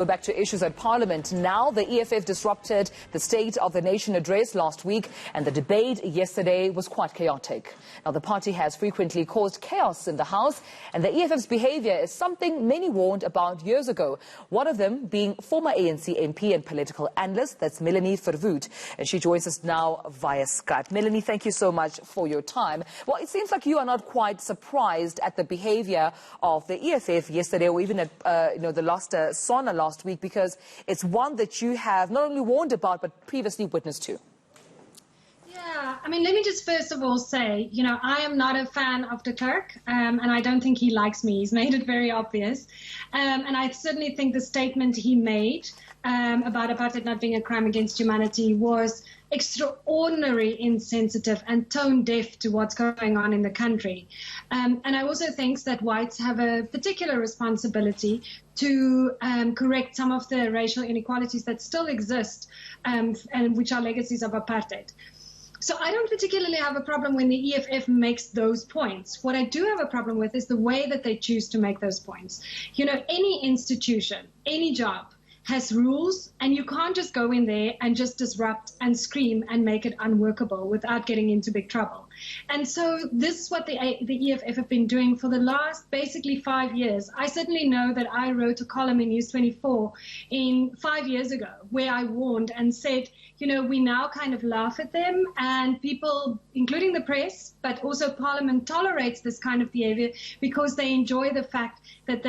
Go back to issues at Parliament. Now, the EFF disrupted the State of the Nation address last week, and the debate yesterday was quite chaotic. Now, the party has frequently caused chaos in the House, and the EFF's behaviour is something many warned about years ago. One of them being former ANC MP and political analyst, that's Melanie Verwoerd, and she joins us now via Skype. Melanie, thank you so much for your time. Well, it seems like you are not quite surprised at the behaviour of the EFF yesterday, or even at the last SONA last week, because it's one that you have not only warned about but previously witnessed to. Yeah, I mean, let me just first of all say, I am not a fan of de Klerk, and I don't think he likes me. He's made it very obvious. And I certainly think the statement he made about apartheid not being a crime against humanity was extraordinarily insensitive and tone deaf to what's going on in the country. And I also think that whites have a particular responsibility to correct some of the racial inequalities that still exist and which are legacies of apartheid. So I don't particularly have a problem when the EFF makes those points. What I do have a problem with is the way that they choose to make those points. Any institution, any job has rules, and you can't just go in there and just disrupt and scream and make it unworkable without getting into big trouble. And so this is what the EFF have been doing for the last basically 5 years. I certainly know that I wrote a column in News 24 5 years ago where I warned and said, we now kind of laugh at them, and people, including the press, but also Parliament, tolerates this kind of behavior because they enjoy the fact that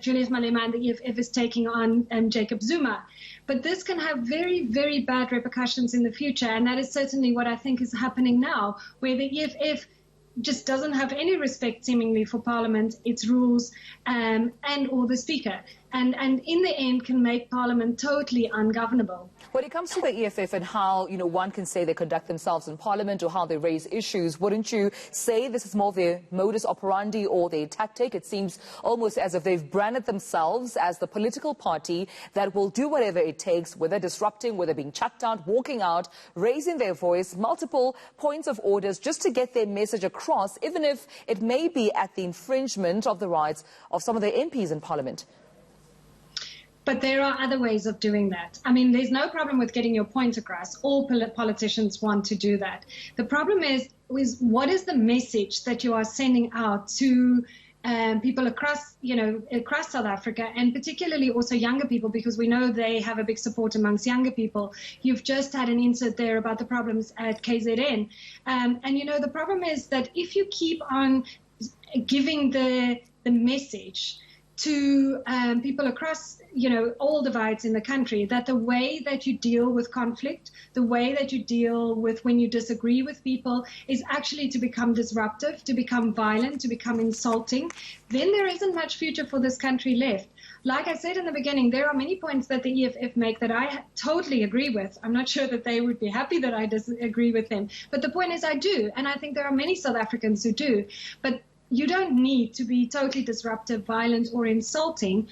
Julius Malema and the EFF is taking on Jacob Zuma. But this can have very, very bad repercussions in the future, and that is certainly what I think is happening now, where the EFF just doesn't have any respect, seemingly, for Parliament, its rules, and or the Speaker, and in the end can make Parliament totally ungovernable. When it comes to the EFF and how, one can say they conduct themselves in Parliament or how they raise issues, wouldn't you say this is more their modus operandi or their tactic? It seems almost as if they've branded themselves as the political party that will do whatever it takes, whether disrupting, whether being chucked out, walking out, raising their voice, multiple points of orders just to get their message across, even if it may be at the infringement of the rights of some of their MPs in Parliament. But there are other ways of doing that. I mean, there's no problem with getting your point across. All politicians want to do that. The problem is what is the message that you are sending out to people across South Africa, and particularly also younger people, because we know they have a big support amongst younger people. You've just had an insert there about the problems at KZN. And the problem is that if you keep on giving the message to people across, all divides in the country, that the way that you deal with conflict, the way that you deal with when you disagree with people is actually to become disruptive, to become violent, to become insulting, then there isn't much future for this country left. Like I said in the beginning, there are many points that the EFF make that I totally agree with. I'm not sure that they would be happy that I disagree with them. But the point is I do, and I think there are many South Africans who do. But you don't need to be totally disruptive, violent, or insulting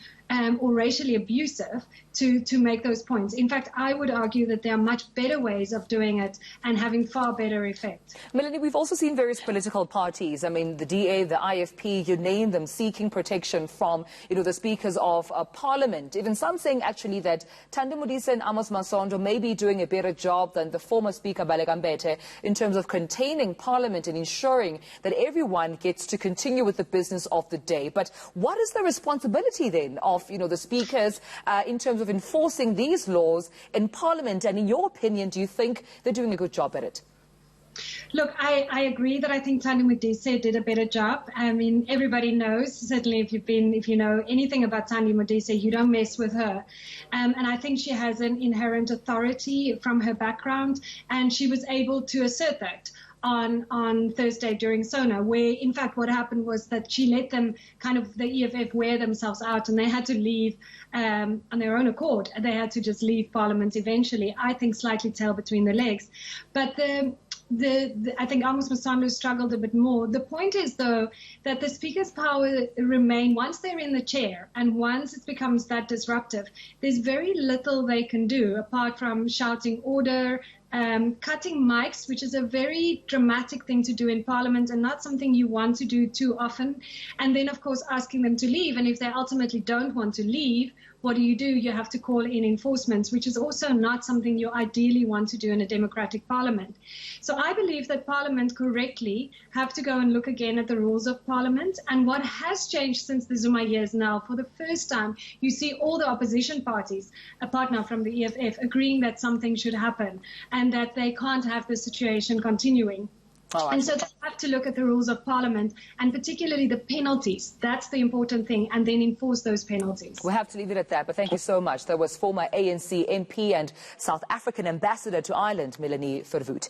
or racially abusive to make those points. In fact, I would argue that there are much better ways of doing it and having far better effect. Melanie, we've also seen various political parties, I mean, the DA, the IFP, you name them, seeking protection from, the speakers of Parliament. Even some saying, actually, that Thandi Modise and Amos Masondo may be doing a better job than the former Speaker, Baleka Mbete, in terms of containing Parliament and ensuring that everyone gets to continue with the business of the day. But what is the responsibility, then, of the speakers in terms of enforcing these laws in Parliament? And in your opinion, do you think they're doing a good job at it? Look, I agree that I think Thandi Modise did a better job. I mean, everybody knows, certainly if you know anything about Thandi Modise, you don't mess with her. And I think she has an inherent authority from her background, and she was able to assert that on Thursday during SONA, where in fact what happened was that she let them the EFF wear themselves out, and they had to leave on their own accord. They had to just leave Parliament eventually, I think slightly tail between the legs. But I think Amos Masondo struggled a bit more. The point is, though, that the Speaker's power remain once they're in the chair, and once it becomes that disruptive, there's very little they can do apart from shouting order, cutting mics, which is a very dramatic thing to do in Parliament and not something you want to do too often. And then, of course, asking them to leave. And if they ultimately don't want to leave, what do? You have to call in enforcements, which is also not something you ideally want to do in a democratic parliament. So I believe that Parliament correctly have to go and look again at the rules of Parliament. And what has changed since the Zuma years now, for the first time, you see all the opposition parties, a partner from the EFF, agreeing that something should happen and that they can't have the situation continuing. And so they have to look at the rules of Parliament and particularly the penalties. That's the important thing, and then enforce those penalties. We have to leave it at that, but thank you so much. That was former ANC MP and South African ambassador to Ireland, Melanie Verwoerd.